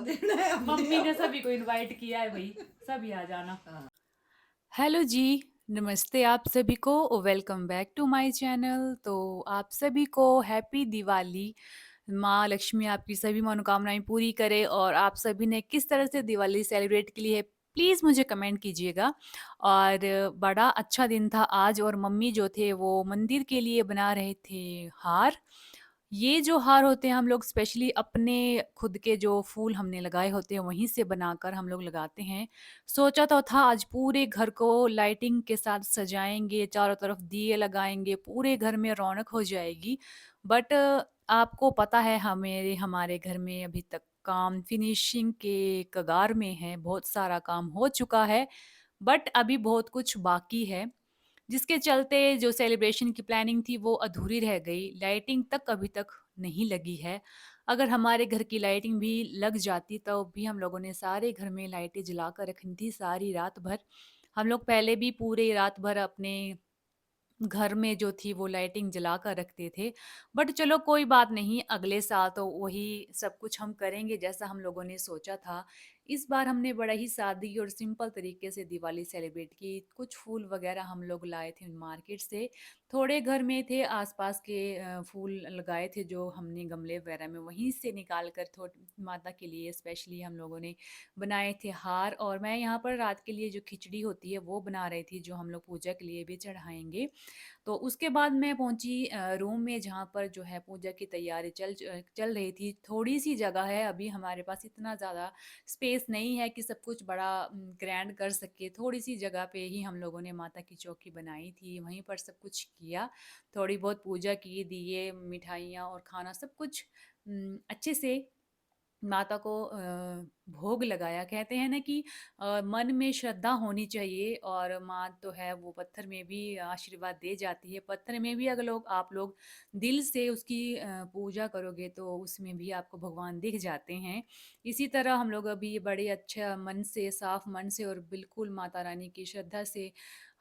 देना है अपने मम्मी ने आप सभी को इनवाइट किया है भाई, सभी आ जाना। हाँ हेलो जी, नमस्ते आप सभी को, welcome back to my channel. तो आप सभी को हैप्पी दिवाली। माँ लक्ष्मी आपकी सभी मनोकामनाएं पूरी करे और आप सभी ने किस तरह से दिवाली सेलिब्रेट की है प्लीज़ मुझे कमेंट कीजिएगा। और बड़ा अच्छा दिन था आज और मम्मी जो थे वो मंदिर के लिए बना रहे थे हार। ये जो हार होते हैं हम लोग स्पेशली अपने खुद के जो फूल हमने लगाए होते हैं वहीं से बनाकर हम लोग लगाते हैं। सोचा तो था आज पूरे घर को लाइटिंग के साथ सजाएँगे, चारों तरफ दिए लगाएँगे, पूरे घर में रौनक हो जाएगी। बट आपको पता है हमारे घर में अभी तक काम फिनिशिंग के कगार में है, बहुत सारा काम हो चुका है, बट अभी बहुत कुछ बाकी है। जिसके चलते जो सेलिब्रेशन की प्लानिंग थी वो अधूरी रह गई। लाइटिंग तक अभी तक नहीं लगी है। अगर हमारे घर की लाइटिंग भी लग जाती तो भी हम लोगों ने सारे घर में लाइटें जला कर रखनी थी सारी रात भर। हम लोग पहले भी पूरे रात भर अपने घर में जो थी वो लाइटिंग जला कर रखते थे। बट चलो कोई बात नहीं, अगले साल तो वही सब कुछ हम करेंगे जैसा हम लोगों ने सोचा था। इस बार हमने बड़ा ही सादगी और सिंपल तरीके से दिवाली सेलिब्रेट की। कुछ फूल वगैरह हम लोग लाए थे मार्केट से। थोड़े घर में थे आस-पास के फूल लगाए थे जो हमने गमले वगैरह में वहीं से निकाल कर थो माता के लिए स्पेशली हम लोगों ने बनाए थे हार। और मैं यहाँ पर रात के लिए जो खिचड़ी होती है वो बना रही थी जो हम लोग पूजा के लिए भी चढ़ाएँगे। तो उसके बाद मैं पहुँची रूम में जहाँ पर जो है पूजा की तैयारी चल रही थी। थोड़ी-सी जगह है, अभी हमारे पास इतना ज़्यादा स्पेस नहीं है कि सब कुछ बड़ा ग्रैंड कर सके। थोड़ी-सी जगह पे ही हम लोगों ने माता की चौकी बनाई थी, वहीं पर सब कुछ किया। थोड़ी बहुत पूजा की, दिए, मिठाइयाँ और खाना सब कुछ अच्छे से माता को भोग लगाया। कहते हैं ना कि मन में श्रद्धा होनी चाहिए और माँ तो है वो पत्थर में भी आशीर्वाद दे जाती है। पत्थर में भी अगर आप लोग दिल से उसकी पूजा करोगे तो उसमें भी आपको भगवान दिख जाते हैं। इसी तरह हम लोग अभी बड़े अच्छा मन से, साफ मन से और बिल्कुल माता रानी की श्रद्धा से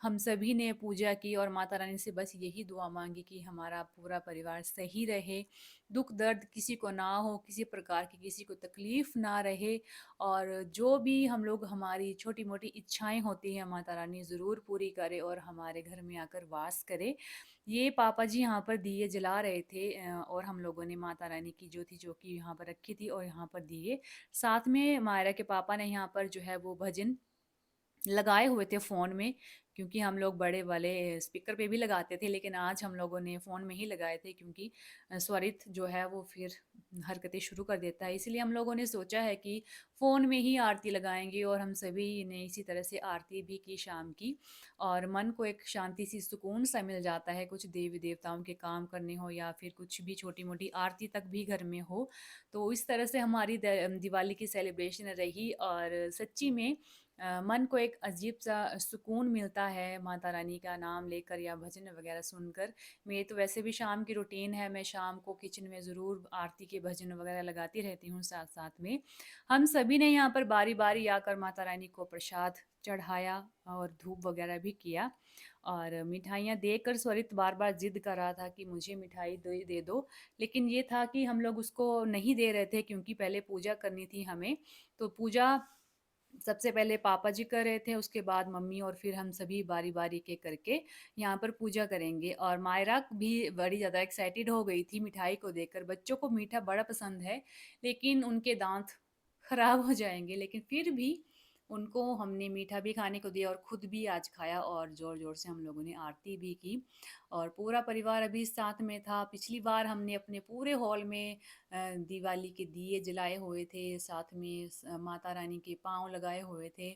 हम सभी ने पूजा की और माता रानी से बस यही दुआ माँगी कि हमारा पूरा परिवार सही रहे, दुःख दर्द किसी को ना हो, किसी प्रकार की किसी को तकलीफ़ ना रहे। और जो भी हम लोग हमारी छोटी-मोटी इच्छाएँ होती हैं माता रानी ज़रूर पूरी करे और हमारे घर में आकर वास करे। ये पापा जी यहाँ पर दिए जला रहे थे और हम लोगों ने माता रानी की जो थी चौकी यहाँ पर रखी थी और यहाँ पर दिए। साथ में मायरा के पापा ने यहाँ पर जो है वो भजन लगाए हुए थे फ़ोन में, क्योंकि हम लोग बड़े वाले स्पीकर पे भी लगाते थे, लेकिन आज हम लोगों ने फ़ोन में ही लगाए थे क्योंकि स्वरित जो है वो फिर हरकतें शुरू कर देता है। इसलिए हम लोगों ने सोचा है कि फ़ोन में ही आरती लगाएँगे और हम सभी ने इसी तरह से आरती भी की शाम की। और मन को एक शांति-सी सुकून-सा मिल जाता है, कुछ देवी-देवताओं के काम करने हो या फिर कुछ भी छोटी-मोटी आरती तक भी घर में हो। तो इस तरह से हमारी दिवाली की सेलिब्रेशन रही और सच्ची में मन को एक अजीब-सा सुकून मिलता है माता रानी का नाम लेकर या भजन वगैरह सुनकर। मेरी तो वैसे भी शाम की रूटीन है, मैं शाम को किचन में ज़रूर आरती के भजन वगैरह लगाती रहती हूँ साथ-साथ में। हम सभी ने यहाँ पर बारी-बारी आकर माता रानी को प्रसाद चढ़ाया और धूप वगैरह भी किया और मिठाइयाँ देकर स्वरित बार-बार ज़िद कर रहा था कि मुझे मिठाई दे दो। लेकिन ये था कि हम लोग उसको नहीं दे रहे थे क्योंकि पहले पूजा करनी थी हमें। तो पूजा सबसे पहले पापा जी कर रहे थे, उसके बाद मम्मी और फिर हम सभी बारी-बारी के करके यहाँ पर पूजा करेंगे। और मायरा भी बड़ी ज़्यादा एक्साइटेड हो गई थी मिठाई को देखकर। बच्चों को मीठा बड़ा पसंद है, लेकिन उनके दाँत खराब हो जाएँगे। लेकिन फिर भी उनको हमने मीठा भी खाने को दिया और खुद भी आज खाया और ज़ोर-ज़ोर से हम लोगों ने आरती भी की और पूरा परिवार अभी साथ में था। पिछली बार हमने अपने पूरे हॉल में दिवाली के दिए जलाए हुए थे, साथ में माता रानी के पाँव लगाए हुए थे।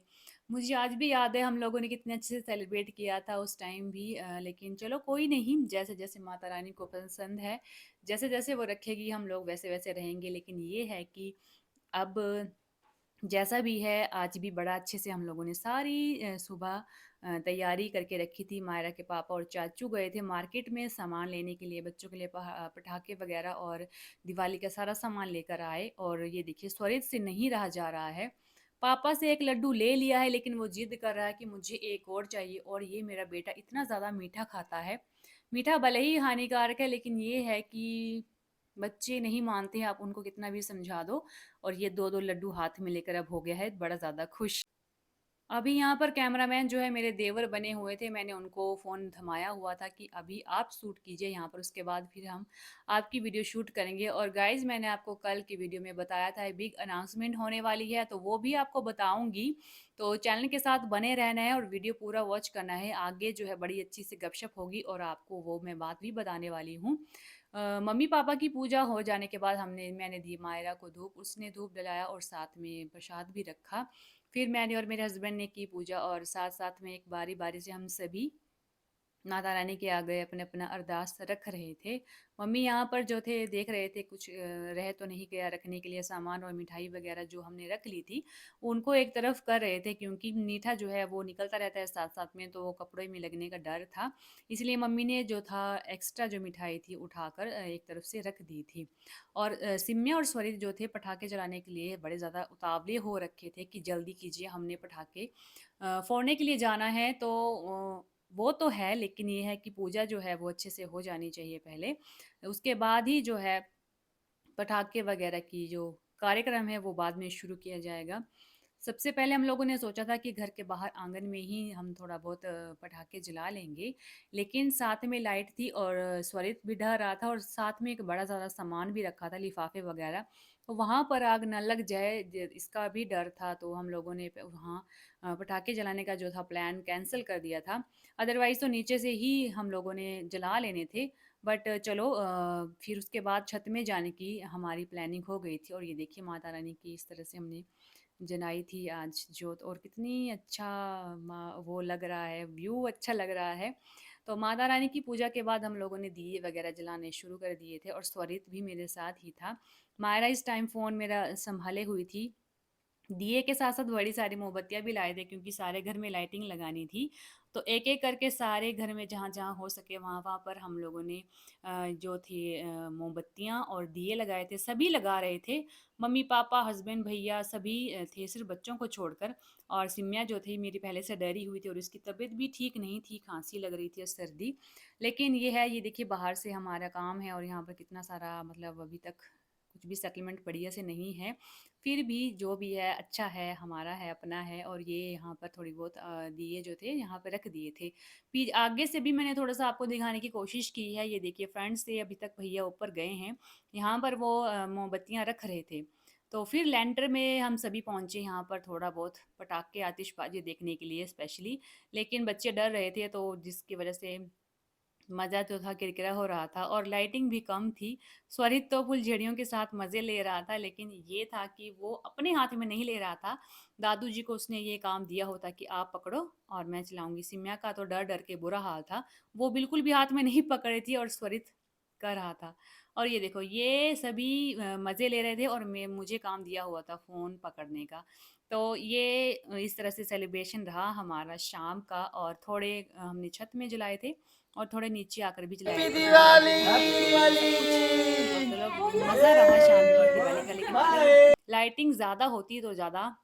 मुझे आज भी याद है हम लोगों ने कितने अच्छे से सेलिब्रेट किया था उस टाइम भी लेकिन चलो कोई नहीं, जैसे-जैसे माता रानी को पसंद है, जैसे-जैसे वो रखेगी हम लोग वैसे-वैसे रहेंगे। लेकिन ये है कि अब जैसा भी है, आज भी बड़ा अच्छे से हम लोगों ने सारी सुबह तैयारी करके रखी थी। मायरा के पापा और चाचू गए थे मार्केट में सामान लेने के लिए, बच्चों के लिए पटाखे वगैरह और दिवाली का सारा सामान लेकर आए और ये देखिए स्वरित से नहीं रहा जा रहा है। पापा से 1 लड्डू ले लिया है लेकिन वो ज़िद कर रहा है कि मुझे एक और चाहिए और ये मेरा बेटा इतना ज़्यादा मीठा खाता है। मीठा भले ही हानिकारक है लेकिन ये है कि बच्चे नहीं मानते हैं, आप उनको कितना भी समझा दो। और ये 2-2 लड्डू हाथ में लेकर अब हो गया है बड़ा ज़्यादा खुश। अभी यहाँ पर कैमरामैन जो है मेरे देवर बने हुए थे, मैंने उनको फ़ोन थमाया हुआ था कि अभी आप शूट कीजिए यहाँ पर, उसके बाद फिर हम आपकी वीडियो शूट करेंगे। और गाइज़ मैंने आपको कल की वीडियो में बताया था बिग अनाउंसमेंट होने वाली है, तो वो भी आपको बताऊँगी। तो चैनल के साथ बने रहना है और वीडियो पूरा वॉच करना है। आगे जो है बड़ी अच्छी सी गपशप होगी और आपको वो मैं बात भी बताने वाली हूँ। मम्मी-पापा की पूजा हो जाने के बाद मैंने दी मायरा को धूप, उसने धूप जलाया और साथ में प्रसाद भी रखा। फिर मैंने और मेरे हस्बैंड ने की पूजा और साथ-साथ में एक बारी-बारी से हम सभी माता रानी के आगे अपना-अपना अरदास रख रहे थे। मम्मी यहाँ पर जो थे देख रहे थे कुछ रह तो नहीं गया रखने के लिए सामान और मिठाई वग़ैरह जो हमने रख ली थी, उनको एक तरफ कर रहे थे क्योंकि मीठा जो है वो निकलता रहता है साथ-साथ में, तो वो कपड़ों में लगने का डर था। इसलिए मम्मी ने जो था एक्स्ट्रा जो मिठाई थी उठाकर एक तरफ से रख दी थी। और सिम्या और स्वरित जो थे पटाखे जलाने के लिए बड़े ज़्यादा उतावले हो रखे थे कि जल्दी कीजिए, हमने पटाखे फोड़ने के लिए जाना है। तो वो तो है, लेकिन ये है कि पूजा जो है वो अच्छे से हो जानी चाहिए पहले। उसके बाद ही जो है पटाखे वगैरह की जो कार्यक्रम है वो बाद में शुरू किया जाएगा। सबसे पहले हम लोगों ने सोचा था कि घर के बाहर आंगन में ही हम थोड़ा बहुत पटाखे जला लेंगे, लेकिन साथ में लाइट थी और स्वरित भी डर रहा था और साथ में एक बड़ा ज़्यादा सामान भी रखा था, लिफाफे वगैरह। तो वहाँ पर आग न लग जाए इसका भी डर था, तो हम लोगों ने वहाँ पटाखे जलाने का जो था प्लान कैंसिल कर दिया था। अदरवाइज़ तो नीचे से ही हम लोगों ने जला लेने थे। बट चलो फिर उसके बाद छत में जाने की हमारी प्लानिंग हो गई थी और ये देखिए माता रानी की इस तरह से हमने जलाई थी आज जोत, और कितनी अच्छा वो लग रहा है, व्यू अच्छा लग रहा है। तो माता रानी की पूजा के बाद हम लोगों ने दिए वगैरह जलाने शुरू कर दिए थे और स्वरित भी मेरे साथ ही था। मायरा इस टाइम फ़ोन मेरा संभाले हुई थी। दिए के साथ-साथ बड़ी सारी मोमबत्तियाँ भी लाए थे क्योंकि सारे घर में लाइटिंग लगानी थी। तो एक-एक करके सारे घर में जहाँ-जहाँ हो सके वहाँ-वहाँ पर हम लोगों ने जो थी मोमबत्तियाँ और दिए लगाए थे, सभी लगा रहे थे। मम्मी-पापा, हस्बैंड, भैया सभी थे, सिर्फ़ बच्चों को छोड़कर। और सिम्या जो थी मेरी पहले से डरी हुई थी और उसकी तबीयत भी ठीक नहीं थी, खाँसी लग रही थी और सर्दी। लेकिन ये है, ये देखिए बाहर से हमारा काम है और यहाँ पर कितना सारा मतलब अभी तक कुछ भी सेटलमेंट बढ़िया से नहीं है। फिर भी जो भी है अच्छा है, हमारा है, अपना है। और ये यहाँ पर थोड़ी बहुत दिए जो थे यहाँ पे रख दिए थे। फिर आगे से भी मैंने थोड़ा-सा आपको दिखाने की कोशिश की है। ये देखिए फ्रंट से अभी तक भैया ऊपर गए हैं। यहाँ पर वो मोमबत्तियाँ रख रहे थे। तो फिर लेंटर में हम सभी पहुँचे यहाँ पर थोड़ा बहुत पटाखे, आतिशबाज़ी देखने के लिए स्पेशली। लेकिन बच्चे डर रहे थे तो जिसकी वज़ह से मज़ा जो था किरकिरा हो रहा था और लाइटिंग भी कम थी। स्वरित तो फुलझड़ियों के साथ मज़े ले रहा था, लेकिन ये था कि वो अपने हाथ में नहीं ले रहा था। दादू जी को उसने ये काम दिया होता कि आप पकड़ो और मैं चलाऊँगी। सिम्या का तो डर-डर के बुरा हाल था। वो बिल्कुल भी हाथ में नहीं पकड़ रही थी और स्वरित कर रहा था। और ये देखो ये सभी मज़े ले रहे थे और मैं मुझे काम दिया हुआ था फ़ोन पकड़ने का। तो ये इस तरह से सेलिब्रेशन रहा हमारा शाम का। और थोड़े हमने छत में जलाए थे और थोड़े नीचे आकर भी जलाए हैप्पी थे हमारे दिवाली। घर में। तो सब कुछ मतलब मज़ा रहा शाम की दिवाली का। लेकिन अगर बाय। लाइटिंग ज़्यादा होती तो ज़्यादा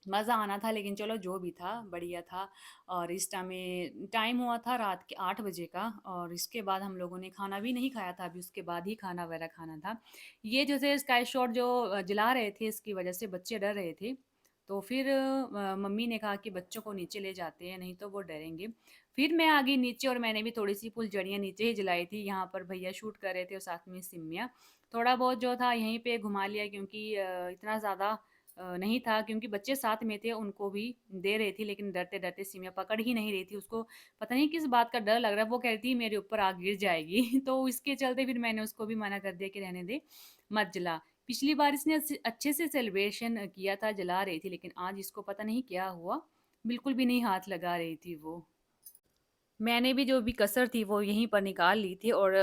मज़ा आना था, लेकिन चलो जो भी था बढ़िया था। और इस टाइम हुआ था रात के 8 बजे का और इसके बाद हम लोगों ने खाना भी नहीं खाया था, अभी उसके बाद ही खाना वगैरह खाना था। ये जो थे स्काई शॉट जो जला रहे थे इसकी वजह से बच्चे डर रहे थे। तो फिर मम्मी ने कहा कि बच्चों को नीचे ले जाते हैं नहीं तो वो डरेंगे। फिर मैं आ गई नीचे और मैंने भी थोड़ी-सी फुलझड़ियाँ नीचे ही जलाई थी। यहाँ पर भैया शूट कर रहे थे और साथ में सिम्या। थोड़ा बहुत जो था यहीं पे घुमा लिया क्योंकि इतना ज़्यादा नहीं था क्योंकि बच्चे साथ में थे, उनको भी दे रही थी, लेकिन डरते-डरते सिमिया पकड़ ही नहीं रही थी उसको। पता नहीं किस बात का डर लग रहा है, वो कह रही थी मेरे ऊपर आग गिर जाएगी। तो इसके चलते फिर मैंने उसको भी मना कर दिया कि रहने दे, मत जला। पिछली बार इसने अच्छे से सेलिब्रेशन किया था, जला रही थी, लेकिन आज इसको पता नहीं क्या हुआ, बिल्कुल भी नहीं हाथ लगा रही थी वो। मैंने भी जो भी कसर थी वो यहीं पर निकाल ली थी और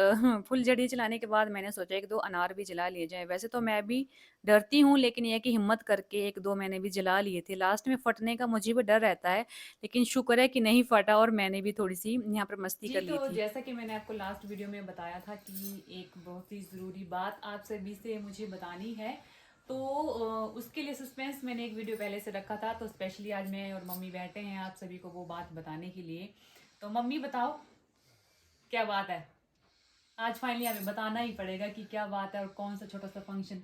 फुलझड़ी चलाने के बाद मैंने सोचा 1-2 अनार भी जला लिए जाएँ। वैसे तो मैं भी डरती हूँ, लेकिन ये है कि हिम्मत करके 1-2 मैंने भी जला लिए थे। लास्ट में फटने का मुझे भी डर रहता है, लेकिन शुक्र है कि नहीं फटा और मैंने भी थोड़ी-सी यहाँ पर मस्ती जी कर ली तो थी। जैसा कि मैंने आपको लास्ट वीडियो में बताया था कि एक बहुत ही ज़रूरी बात आप सभी से मुझे बतानी है। तो उसके लिए सस्पेंस मैंने एक वीडियो पहले से रखा था, तो स्पेशली आज मैं और मम्मी बैठे हैं आप सभी को वो बात बताने के लिए। तो मम्मी बताओ क्या बात है? आज फाइनली हमें बताना ही पड़ेगा कि क्या बात है और कौन सा छोटा सा फंक्शन।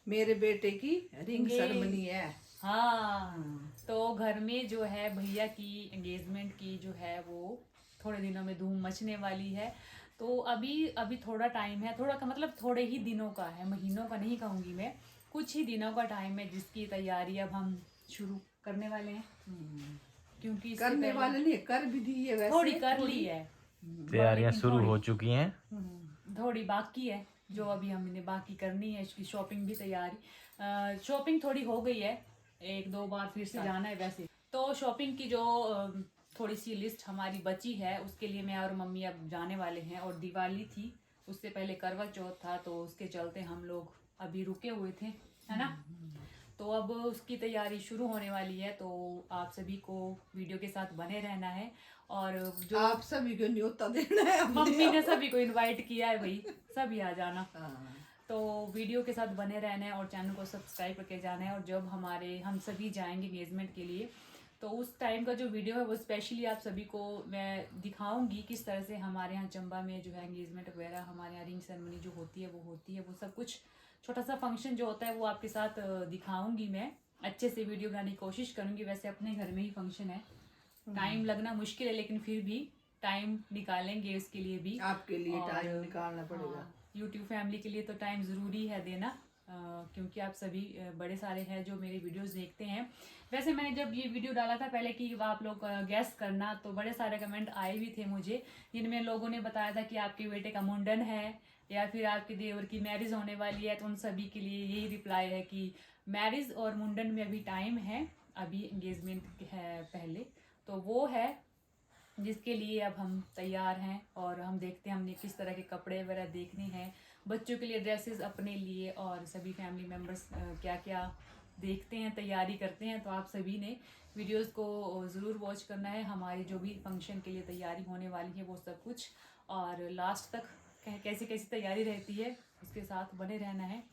मेरे बेटे की रिंग ये- सेरेमनी है। हाँ, तो घर में जो है भैया की एंगेजमेंट की जो है वो थोड़े दिनों में धूम मचने वाली है। तो अभी अभी थोड़ा टाइम है, थोड़ा का मतलब थोड़े ही दिनों का है, महीनों का नहीं कहूँगी मैं, कुछ ही दिनों का टाइम है जिसकी तैयारी अब हम शुरू करने वाले हैं। क्योंकि इससे करने पहले वाले नहीं, कर भी दी है वैसे। थोड़ी कर ली है, तैयारियां लेकिन शुरू थोड़ी- हो चुकी हैं। थोड़ी बाकी है जो अभी हमने बाकी करनी है। इसकी शॉपिंग भी तैयारी, शॉपिंग थोड़ी हो गई है, एक दो बार फिर से जाना है वैसे। तो शॉपिंग की जो थोड़ी सी लिस्ट हमारी बची है उसके लिए मैं और मम्मी अब जाने वाले हैं। और दिवाली थी, उससे पहले करवा चौथ था, तो उसके चलते हम लोग अभी रुके हुए थे, है ना। तो अब उसकी तैयारी शुरू होने वाली है, तो आप सभी को वीडियो के साथ बने रहना है। और जो आप सभी को न्योता देना है अपने मम्मी ने आप। सभी को इनवाइट किया है भाई, सभी आ जाना। हाँ। तो वीडियो के साथ बने रहना है और चैनल को सब्सक्राइब करके जाना है। और जब हम सभी जाएंगे एंगेजमेंट के लिए, तो उस टाइम का जो वीडियो है वो स्पेशली आप सभी को मैं दिखाऊंगी किस तरह से हमारे यहाँ चंबा में जो है एंगेजमेंट वगैरह, हमारे यहाँ रिंग सेरेमनी जो होती है वो सब कुछ छोटा सा फंक्शन जो होता है वो आपके साथ दिखाऊंगी। मैं अच्छे से वीडियो बनाने की कोशिश करूंगी। वैसे अपने घर में ही फंक्शन है, टाइम लगना मुश्किल है, लेकिन फिर भी टाइम निकालेंगे उसके लिए भी। आपके लिए और- टाइम निकालना पड़ेगा। यूट्यूब फैमिली के लिए तो टाइम ज़रूरी है देना, क्योंकि आप सभी बड़े सारे हैं जो मेरे वीडियोस देखते हैं। वैसे मैंने जब ये वीडियो डाला था पहले कि आप लोग गैस करना, तो बड़े सारे कमेंट आए भी थे मुझे, जिनमें लोगों ने बताया था कि आपके बेटे का मुंडन है या फिर आपके देवर की मैरिज होने वाली है। तो उन सभी के लिए यही रिप्लाई है कि मैरिज और मुंडन में अभी टाइम है, अभी एंगेजमेंट है पहले, तो वो है जिसके लिए अब हम तैयार हैं। और हम देखते हैं हमने किस तरह के कपड़े वगैरह देखने हैं, बच्चों के लिए ड्रेसेस अपने लिए, और सभी फैमिली मेम्बर्स क्या क्या देखते हैं, तैयारी करते हैं। तो आप सभी ने वीडियोस को ज़रूर वॉच करना है, हमारी जो भी फंक्शन के लिए तैयारी होने वाली है वो सब कुछ, और लास्ट तक कैसी कैसी तैयारी रहती है उसके साथ बने रहना है।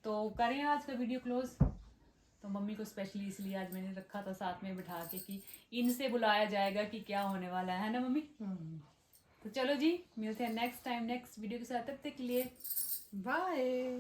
तो करें आज का वीडियो क्लोज। तो मम्मी को स्पेशली इसलिए आज मैंने रखा था साथ में बिठा के कि इनसे बुलाया जाएगा कि क्या होने वाला है ना मम्मी। तो चलो जी, मिलते हैं नेक्स्ट टाइम नेक्स्ट वीडियो के साथ, तब तक के लिए बाय।